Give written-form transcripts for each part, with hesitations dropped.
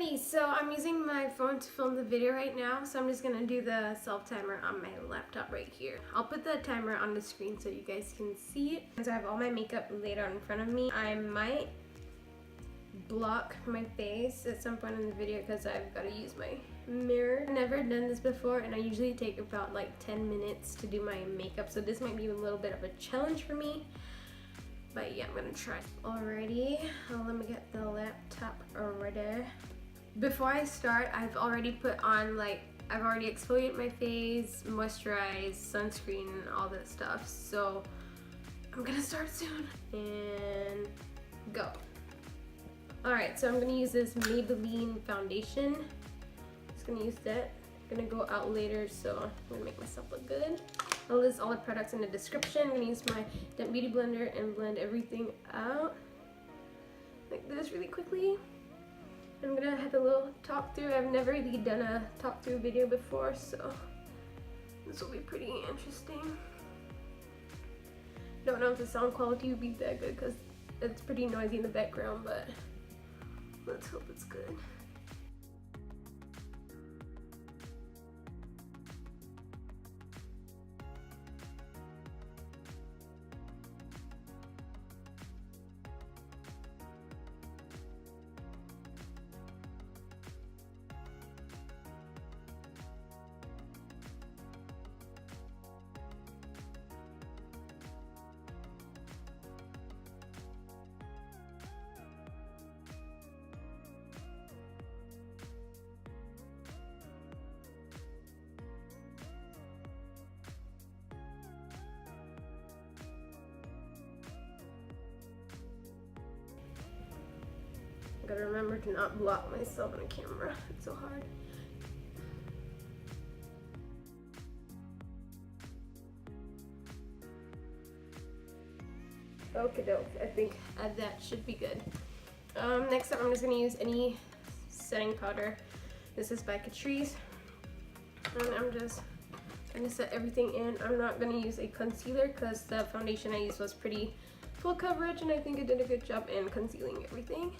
Alrighty, so I'm using my phone to film the video right now, so I'm just gonna do the self timer on my laptop right here. I'll put the timer on the screen so you guys can see it. So I have all my makeup laid out in front of me. I might block my face at some point in the video because I've got to use my mirror. I've never done this before, and I usually take about like 10 minutes to do my makeup, so this might be a little bit of a challenge for me. But yeah, I'm gonna try. Alrighty, let me get the laptop ready. Before I start, I've already put on I've already exfoliated my face, moisturized, sunscreen, and all that stuff. So I'm gonna start soon and go. Alright, so I'm gonna use this Maybelline foundation. Just gonna use that. I'm gonna go out later, so I'm gonna make myself look good. I'll list all the products in the description. I'm gonna use my Damp Beauty Blender and blend everything out like this really quickly. I'm gonna have a little talk through. I've never really done a talk through video before, so this will be pretty interesting. Don't know if the sound quality will be that good because it's pretty noisy in the background, but let's hope it's good. I gotta remember to not block myself on the camera. It's so hard. Okie doke. I think that should be good. Next up, I'm just gonna use any setting powder. This is by Catrice. And I'm just gonna set everything in. I'm not gonna use a concealer because the foundation I used was pretty full coverage, and I think it did a good job in concealing everything.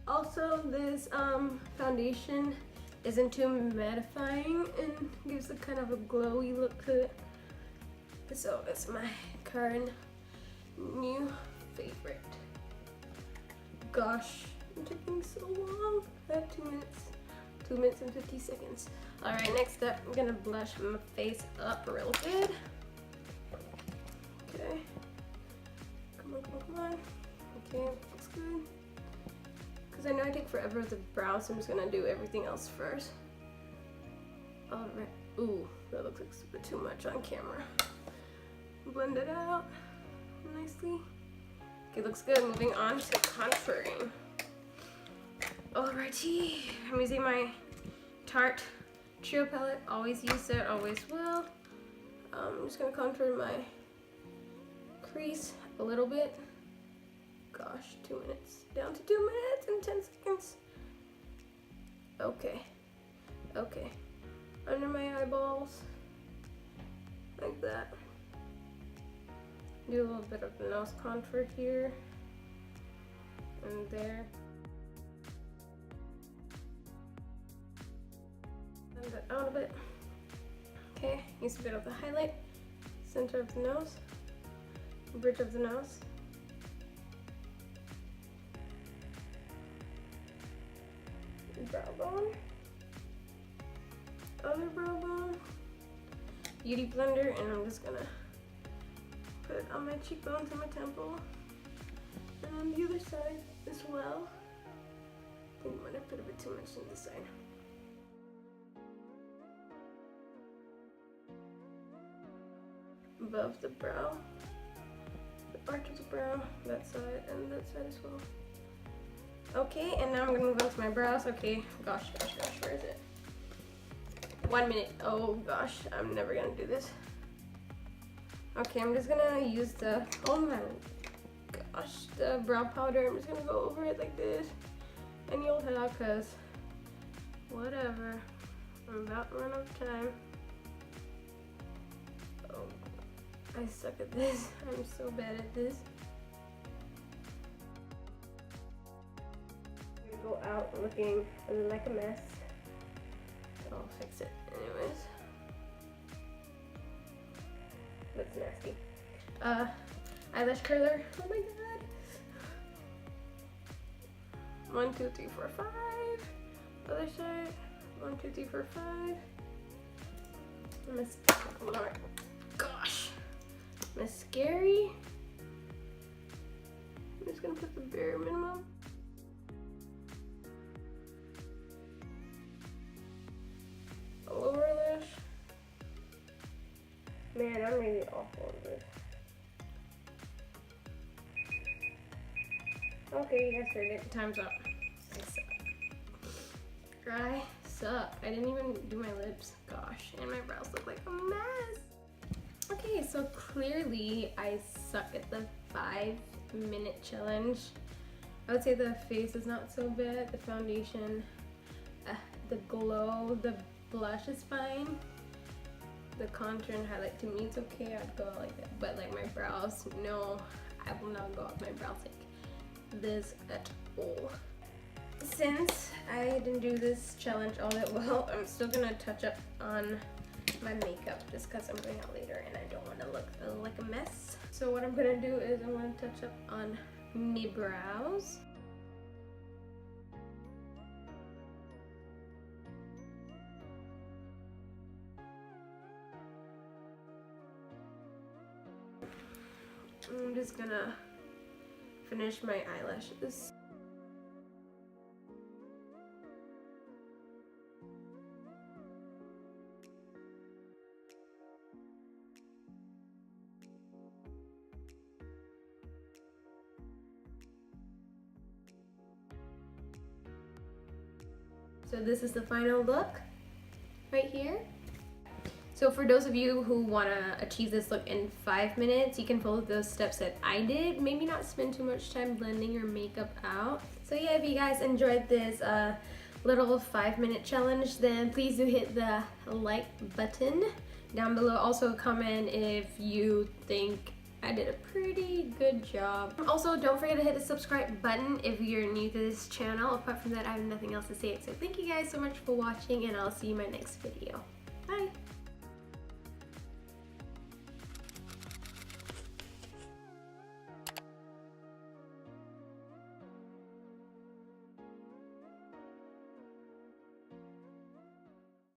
Also, this foundation isn't too mattifying and gives a kind of a glowy look to it. So it's my current new favorite. Gosh, it's taking so long. I have 2 minutes. 2 minutes and 50 seconds. Alright, next up, I'm gonna blush my face up real good. Okay. Come on, come on, come on. Okay, looks good. Because I know I take forever with the brows, so I'm just gonna do everything else first. Alright. Ooh, that looks like a bit too much on camera. Blend it out nicely. Okay, looks good. Moving on to contouring. Alrighty. I'm using my Tarte Trio palette. Always use it, always will. I'm just gonna contour my crease a little bit. Gosh, 2 minutes. Down to 2 minutes and 10 seconds. Okay. Okay. Under my eyeballs. Like that. Do a little bit of the nose contour here. And there. Blend that out a bit. Okay. Use a bit of the highlight. Center of the nose. Bridge of the nose. Brow bone, other brow bone, beauty blender, and I'm just gonna put it on my cheekbones and my temple, and on the other side as well. I think I might have put a bit too much on this side. Above the brow, the arch of the brow, that side, and that side as well. Okay, and now I'm gonna move on to my brows. Okay, gosh, where is it? 1 minute. Oh gosh, I'm never gonna do this. Okay, I'm just gonna use the, oh my gosh, the brow powder. I'm just gonna go over it like this. And you'll have, cause whatever. I'm about to run out of time. Oh, I suck at this. I'm so bad at this. out looking like a mess. I'll fix it anyways. That's nasty. Eyelash curler. Oh my god. 1, 2, 3, 4, 5. Other side. 1, 2, 3, 4, 5. Oh my gosh. Mascara. I'm just gonna put the bare minimum. Lower lash. Man, I'm really awful at this. Okay, you guys heard it. Time's up. I suck. I suck. I didn't even do my lips. Gosh, and my brows look like a mess. Okay, so clearly I suck at the 5-minute challenge. I would say the face is not so bad. The foundation, the glow, the blush is fine. The contour and highlight to me it's okay. I'd go like that, but like my brows, no, I will not go off my brows like this at all. Since I didn't do this challenge all that well, I'm still gonna touch up on my makeup just because I'm going out later and I don't want to look like a mess. So what I'm gonna do is I'm gonna touch up on my brows. I'm just gonna finish my eyelashes. So this is the final look right here. So for those of you who want to achieve this look in 5 minutes, you can follow those steps that I did. Maybe not spend too much time blending your makeup out. So yeah, if you guys enjoyed this little 5-minute challenge, then please do hit the like button down below. Also comment if you think I did a pretty good job. Also, don't forget to hit the subscribe button if you're new to this channel. Apart from that, I have nothing else to say except thank you guys so much for watching, and I'll see you in my next video. Bye!